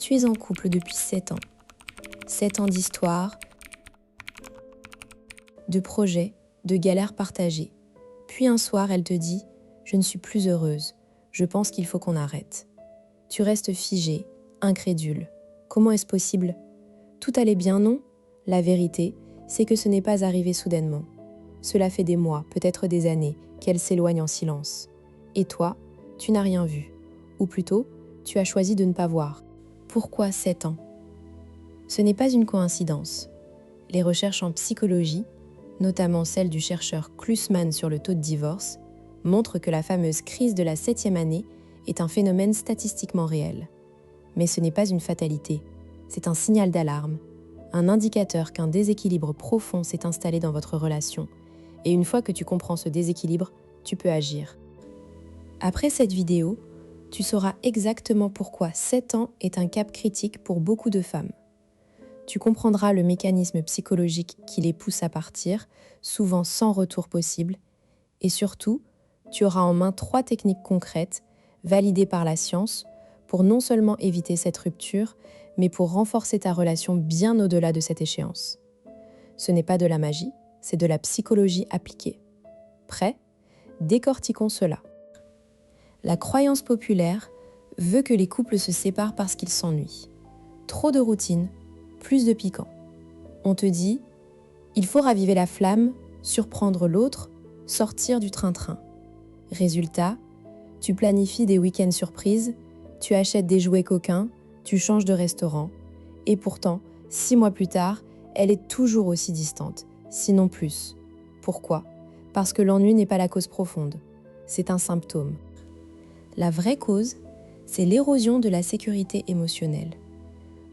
Tu es en couple depuis 7 ans. 7 ans d'histoire, de projets, de galères partagées. Puis un soir, elle te dit « Je ne suis plus heureuse. Je pense qu'il faut qu'on arrête. » Tu restes figé, incrédule. Comment est-ce possible? Tout allait bien, non? La vérité, c'est que ce n'est pas arrivé soudainement. Cela fait des mois, peut-être des années, qu'elle s'éloigne en silence. Et toi, tu n'as rien vu. Ou plutôt, tu as choisi de ne pas voir. Pourquoi 7 ans? Ce n'est pas une coïncidence. Les recherches en psychologie, notamment celle du chercheur Klussmann sur le taux de divorce, montrent que la fameuse crise de la 7e année est un phénomène statistiquement réel. Mais ce n'est pas une fatalité, c'est un signal d'alarme, un indicateur qu'un déséquilibre profond s'est installé dans votre relation. Et une fois que tu comprends ce déséquilibre, tu peux agir. Après cette vidéo, tu sauras exactement pourquoi 7 ans est un cap critique pour beaucoup de femmes. Tu comprendras le mécanisme psychologique qui les pousse à partir, souvent sans retour possible. Et surtout, tu auras en main 3 techniques concrètes, validées par la science, pour non seulement éviter cette rupture, mais pour renforcer ta relation bien au-delà de cette échéance. Ce n'est pas de la magie, c'est de la psychologie appliquée. Prêt? Décortiquons cela. La croyance populaire veut que les couples se séparent parce qu'ils s'ennuient. Trop de routine, plus de piquant. On te dit, il faut raviver la flamme, surprendre l'autre, sortir du train-train. Résultat, tu planifies des week-ends surprises, tu achètes des jouets coquins, tu changes de restaurant. Et pourtant, 6 mois plus tard, elle est toujours aussi distante, sinon plus. Pourquoi? Parce que l'ennui n'est pas la cause profonde, c'est un symptôme. La vraie cause, c'est l'érosion de la sécurité émotionnelle.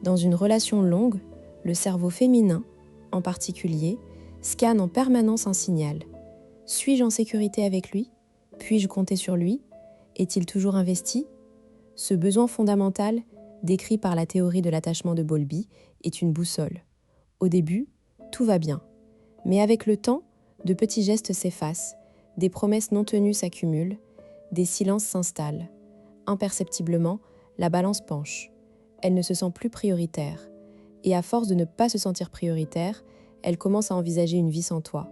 Dans une relation longue, le cerveau féminin, en particulier, scanne en permanence un signal. Suis-je en sécurité avec lui? Puis-je compter sur lui? Est-il toujours investi? Ce besoin fondamental, décrit par la théorie de l'attachement de Bowlby, est une boussole. Au début, tout va bien. Mais avec le temps, de petits gestes s'effacent, des promesses non tenues s'accumulent, des silences s'installent. Imperceptiblement, la balance penche. Elle ne se sent plus prioritaire. Et à force de ne pas se sentir prioritaire, elle commence à envisager une vie sans toi.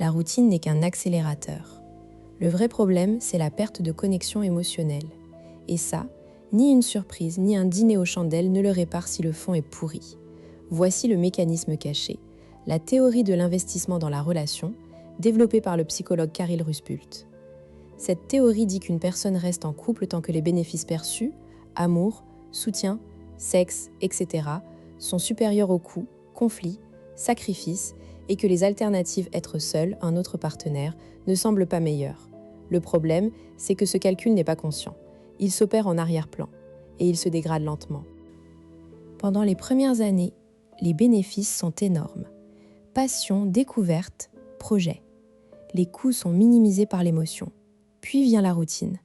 La routine n'est qu'un accélérateur. Le vrai problème, c'est la perte de connexion émotionnelle. Et ça, ni une surprise, ni un dîner aux chandelles ne le répare si le fond est pourri. Voici le mécanisme caché, la théorie de l'investissement dans la relation, développée par le psychologue Caril Ruspult. Cette théorie dit qu'une personne reste en couple tant que les bénéfices perçus, amour, soutien, sexe, etc., sont supérieurs aux coûts, conflits, sacrifices, et que les alternatives être seul, un autre partenaire, ne semblent pas meilleures. Le problème, c'est que ce calcul n'est pas conscient. Il s'opère en arrière-plan, et il se dégrade lentement. Pendant les premières années, les bénéfices sont énormes. Passion, découverte, projet. Les coûts sont minimisés par l'émotion. Puis vient la routine.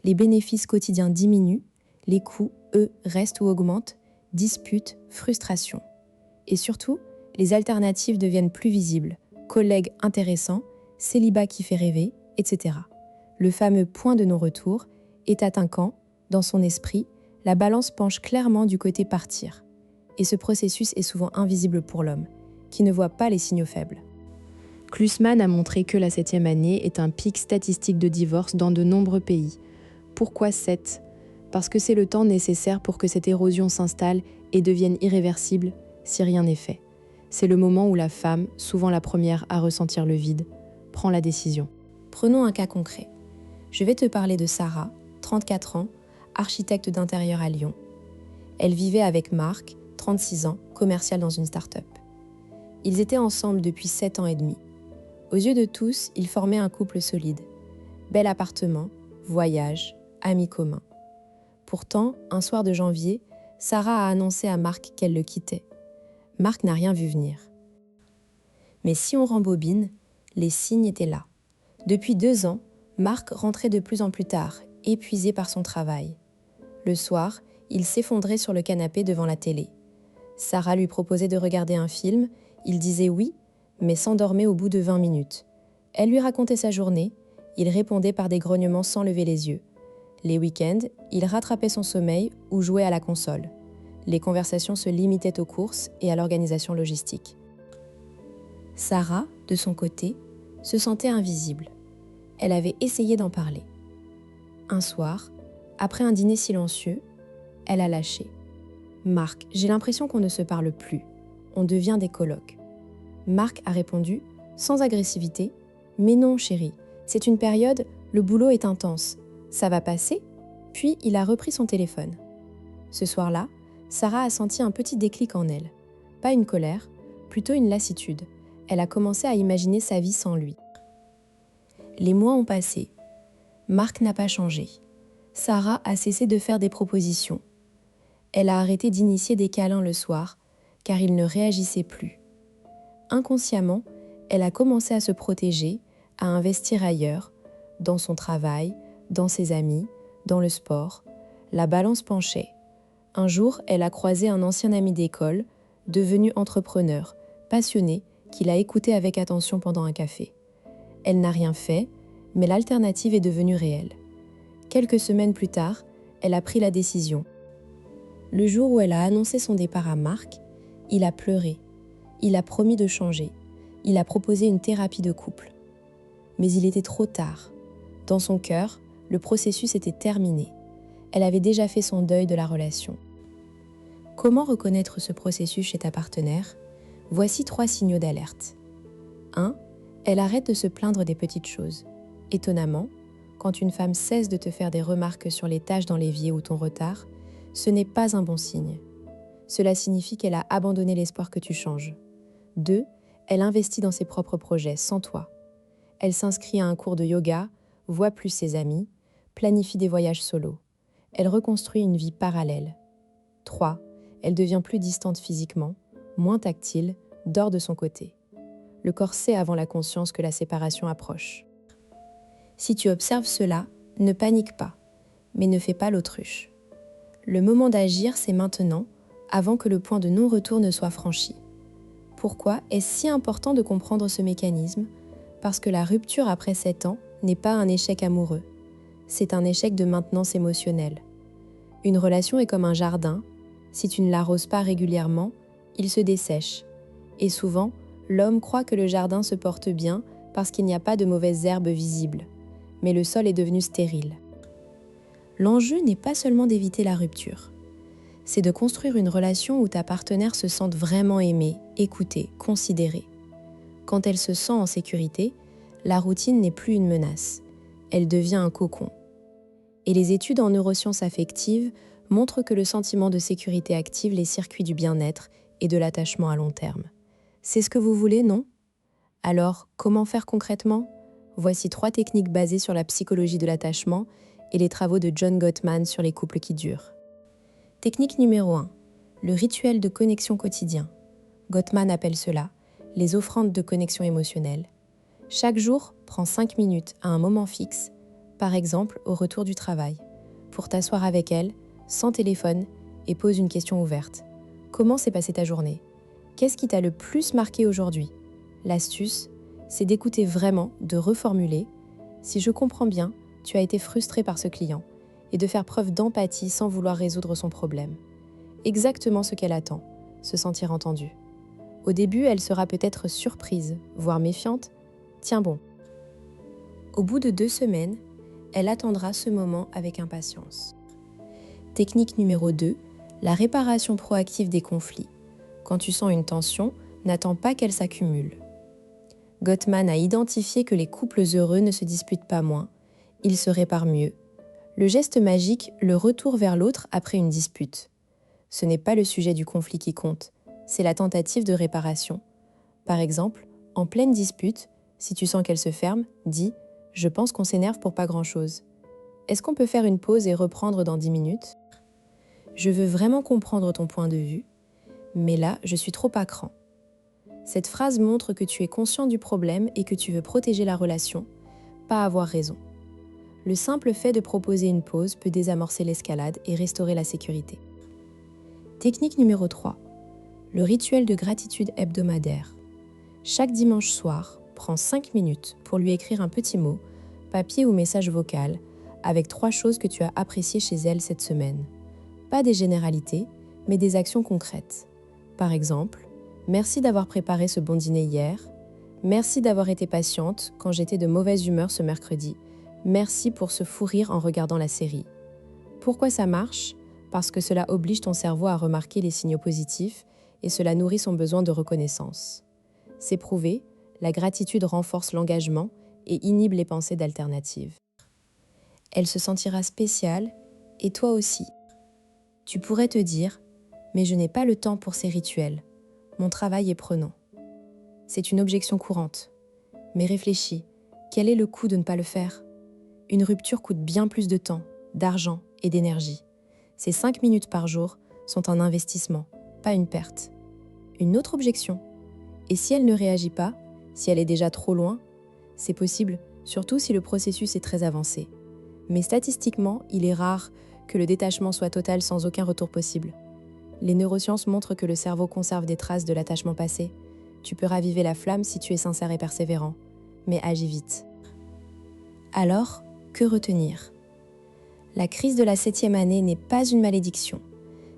Les bénéfices quotidiens diminuent, les coûts, eux, restent ou augmentent, disputes, frustrations. Et surtout, les alternatives deviennent plus visibles, collègues intéressants, célibat qui fait rêver, etc. Le fameux point de non-retour est atteint quand, dans son esprit, la balance penche clairement du côté partir. Et ce processus est souvent invisible pour l'homme, qui ne voit pas les signaux faibles. Klussmann a montré que la 7e année est un pic statistique de divorce dans de nombreux pays. Pourquoi 7? Parce que c'est le temps nécessaire pour que cette érosion s'installe et devienne irréversible si rien n'est fait. C'est le moment où la femme, souvent la première à ressentir le vide, prend la décision. Prenons un cas concret. Je vais te parler de Sarah, 34 ans, architecte d'intérieur à Lyon. Elle vivait avec Marc, 36 ans, commercial dans une start-up. Ils étaient ensemble depuis 7 ans et demi. Aux yeux de tous, ils formaient un couple solide. Bel appartement, voyage, amis communs. Pourtant, un soir de janvier, Sarah a annoncé à Marc qu'elle le quittait. Marc n'a rien vu venir. Mais si on rembobine, les signes étaient là. Depuis 2 ans, Marc rentrait de plus en plus tard, épuisé par son travail. Le soir, il s'effondrait sur le canapé devant la télé. Sarah lui proposait de regarder un film, il disait oui, mais s'endormait au bout de 20 minutes. Elle lui racontait sa journée, il répondait par des grognements sans lever les yeux. Les week-ends, il rattrapait son sommeil ou jouait à la console. Les conversations se limitaient aux courses et à l'organisation logistique. Sarah, de son côté, se sentait invisible. Elle avait essayé d'en parler. Un soir, après un dîner silencieux, elle a lâché. « Marc, j'ai l'impression qu'on ne se parle plus. On devient des colocs. » Marc a répondu, sans agressivité, « Mais non, chérie, c'est une période, le boulot est intense. Ça va passer ?» Puis il a repris son téléphone. Ce soir-là, Sarah a senti un petit déclic en elle. Pas une colère, plutôt une lassitude. Elle a commencé à imaginer sa vie sans lui. Les mois ont passé. Marc n'a pas changé. Sarah a cessé de faire des propositions. Elle a arrêté d'initier des câlins le soir, car il ne réagissait plus. Inconsciemment, elle a commencé à se protéger, à investir ailleurs, dans son travail, dans ses amis, dans le sport. La balance penchait. Un jour, elle a croisé un ancien ami d'école, devenu entrepreneur, passionné, qu'il a écouté avec attention pendant un café. Elle n'a rien fait, mais l'alternative est devenue réelle. Quelques semaines plus tard, elle a pris la décision. Le jour où elle a annoncé son départ à Marc, il a pleuré. Il a promis de changer. Il a proposé une thérapie de couple. Mais il était trop tard. Dans son cœur, le processus était terminé. Elle avait déjà fait son deuil de la relation. Comment reconnaître ce processus chez ta partenaire ? Voici 3 signaux d'alerte. 1. Elle arrête de se plaindre des petites choses. Étonnamment, quand une femme cesse de te faire des remarques sur les tâches dans l'évier ou ton retard, ce n'est pas un bon signe. Cela signifie qu'elle a abandonné l'espoir que tu changes. 2. Elle investit dans ses propres projets, sans toi. Elle s'inscrit à un cours de yoga, voit plus ses amis, planifie des voyages solo. Elle reconstruit une vie parallèle. 3. Elle devient plus distante physiquement, moins tactile, dort de son côté. Le corps sait avant la conscience que la séparation approche. Si tu observes cela, ne panique pas, mais ne fais pas l'autruche. Le moment d'agir, c'est maintenant, avant que le point de non-retour ne soit franchi. Pourquoi est-ce si important de comprendre ce mécanisme ? Parce que la rupture après 7 ans n'est pas un échec amoureux. C'est un échec de maintenance émotionnelle. Une relation est comme un jardin. Si tu ne l'arroses pas régulièrement, il se dessèche. Et souvent, l'homme croit que le jardin se porte bien parce qu'il n'y a pas de mauvaises herbes visibles. Mais le sol est devenu stérile. L'enjeu n'est pas seulement d'éviter la rupture. C'est de construire une relation où ta partenaire se sente vraiment aimée, écoutée, considérée. Quand elle se sent en sécurité, la routine n'est plus une menace. Elle devient un cocon. Et les études en neurosciences affectives montrent que le sentiment de sécurité active les circuits du bien-être et de l'attachement à long terme. C'est ce que vous voulez, non ? Alors, comment faire concrètement ? Voici 3 techniques basées sur la psychologie de l'attachement et les travaux de John Gottman sur les couples qui durent. Technique numéro 1. Le rituel de connexion quotidien. Gottman appelle cela les offrandes de connexion émotionnelle. Chaque jour, prends 5 minutes à un moment fixe, par exemple au retour du travail, pour t'asseoir avec elle, sans téléphone, et pose une question ouverte. Comment s'est passée ta journée ? Qu'est-ce qui t'a le plus marqué aujourd'hui ? L'astuce, c'est d'écouter vraiment, de reformuler. Si je comprends bien, tu as été frustré par ce client, et de faire preuve d'empathie sans vouloir résoudre son problème. Exactement ce qu'elle attend, se sentir entendue. Au début, elle sera peut-être surprise, voire méfiante. Tiens bon. Au bout de 2 semaines, elle attendra ce moment avec impatience. Technique numéro 2, la réparation proactive des conflits. Quand tu sens une tension, n'attends pas qu'elle s'accumule. Gottman a identifié que les couples heureux ne se disputent pas moins, ils se réparent mieux. Le geste magique, le retour vers l'autre après une dispute. Ce n'est pas le sujet du conflit qui compte, c'est la tentative de réparation. Par exemple, en pleine dispute, si tu sens qu'elle se ferme, dis « Je pense qu'on s'énerve pour pas grand-chose. Est-ce qu'on peut faire une pause et reprendre dans 10 minutes ? Je veux vraiment comprendre ton point de vue, mais là, je suis trop à cran. » Cette phrase montre que tu es conscient du problème et que tu veux protéger la relation, pas avoir raison. Le simple fait de proposer une pause peut désamorcer l'escalade et restaurer la sécurité. Technique numéro 3. Le rituel de gratitude hebdomadaire. Chaque dimanche soir, prends 5 minutes pour lui écrire un petit mot, papier ou message vocal, avec 3 choses que tu as appréciées chez elle cette semaine. Pas des généralités, mais des actions concrètes. Par exemple, merci d'avoir préparé ce bon dîner hier. Merci d'avoir été patiente quand j'étais de mauvaise humeur ce mercredi. Merci pour ce fou rire en regardant la série. Pourquoi ça marche ? Parce que cela oblige ton cerveau à remarquer les signaux positifs et cela nourrit son besoin de reconnaissance. C'est prouvé, la gratitude renforce l'engagement et inhibe les pensées d'alternatives. Elle se sentira spéciale et toi aussi. Tu pourrais te dire « mais je n'ai pas le temps pour ces rituels, mon travail est prenant ». C'est une objection courante. Mais réfléchis, quel est le coût de ne pas le faire ? Une rupture coûte bien plus de temps, d'argent et d'énergie. Ces 5 minutes par jour sont un investissement, pas une perte. Une autre objection. Et si elle ne réagit pas, si elle est déjà trop loin, c'est possible, surtout si le processus est très avancé. Mais statistiquement, il est rare que le détachement soit total sans aucun retour possible. Les neurosciences montrent que le cerveau conserve des traces de l'attachement passé. Tu peux raviver la flamme si tu es sincère et persévérant, mais agis vite. Alors, que retenir ? La crise de la 7e année n'est pas une malédiction.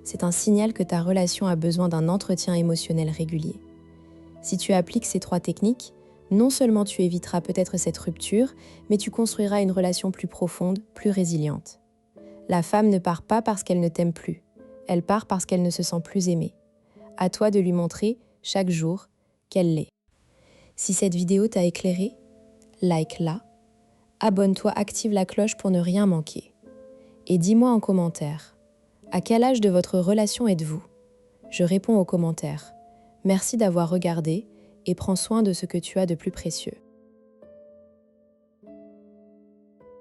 C'est un signal que ta relation a besoin d'un entretien émotionnel régulier. Si tu appliques ces 3 techniques, non seulement tu éviteras peut-être cette rupture, mais tu construiras une relation plus profonde, plus résiliente. La femme ne part pas parce qu'elle ne t'aime plus. Elle part parce qu'elle ne se sent plus aimée. À toi de lui montrer, chaque jour, qu'elle l'est. Si cette vidéo t'a éclairé, like-la, abonne-toi, active la cloche pour ne rien manquer. Et dis-moi en commentaire, à quel âge de votre relation êtes-vous ? Je réponds aux commentaires. Merci d'avoir regardé et prends soin de ce que tu as de plus précieux.